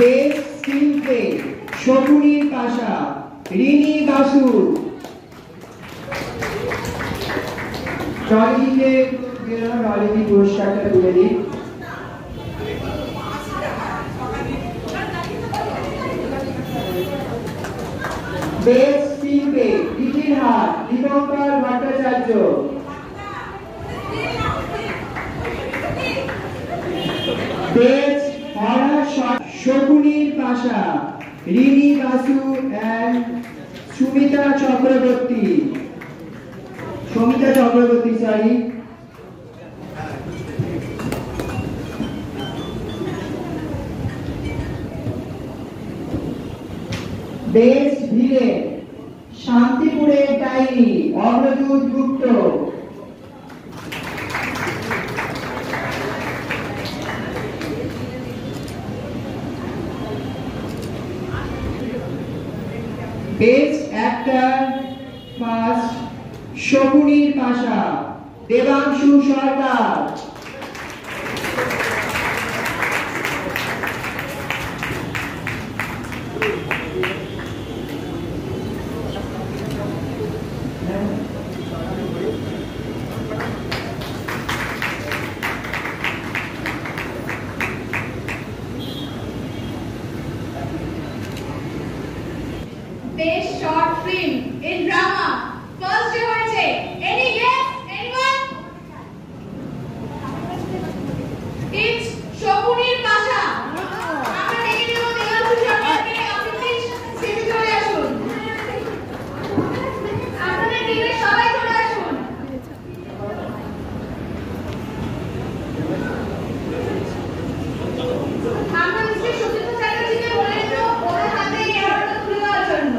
দেশ শিল্পে শকুনির পাশা রিনি বাসু। টলিকে টলিকে পুরস্কারটা তুলে দিন। দেশ শিল্পে ইতিহাস দীপঙ্কর ভট্টাচার্য। দেশ শকুনির পাশা রিনি বাসু এন্ড সুমিতা চক্রবর্তী। সরি। দেশ ভিড়ে শান্তিপুরের diary অগ্রদূত Gupta. Best actor first শকুনির Pasha Debangshu Sarkar. Best short film in drama. First who would say? Any guess? Anyone? It's Shokunir Pasha. আমরা দেখে নেব দেবাংশু সরকারকে। আপনি প্লিজ স্টেজে চলে আসুন। আপনাদের টিমের সবাই চলে আসুন। আমরা মিস্টার সুচিত্রা চ্যাটার্জিকে বলে দেব ওনার হাতে এই অ্যাওয়ার্ডটা তুলে দেওয়ার জন্য।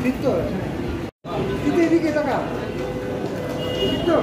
ঠিক তো এদিকে টাকা ঠিক তো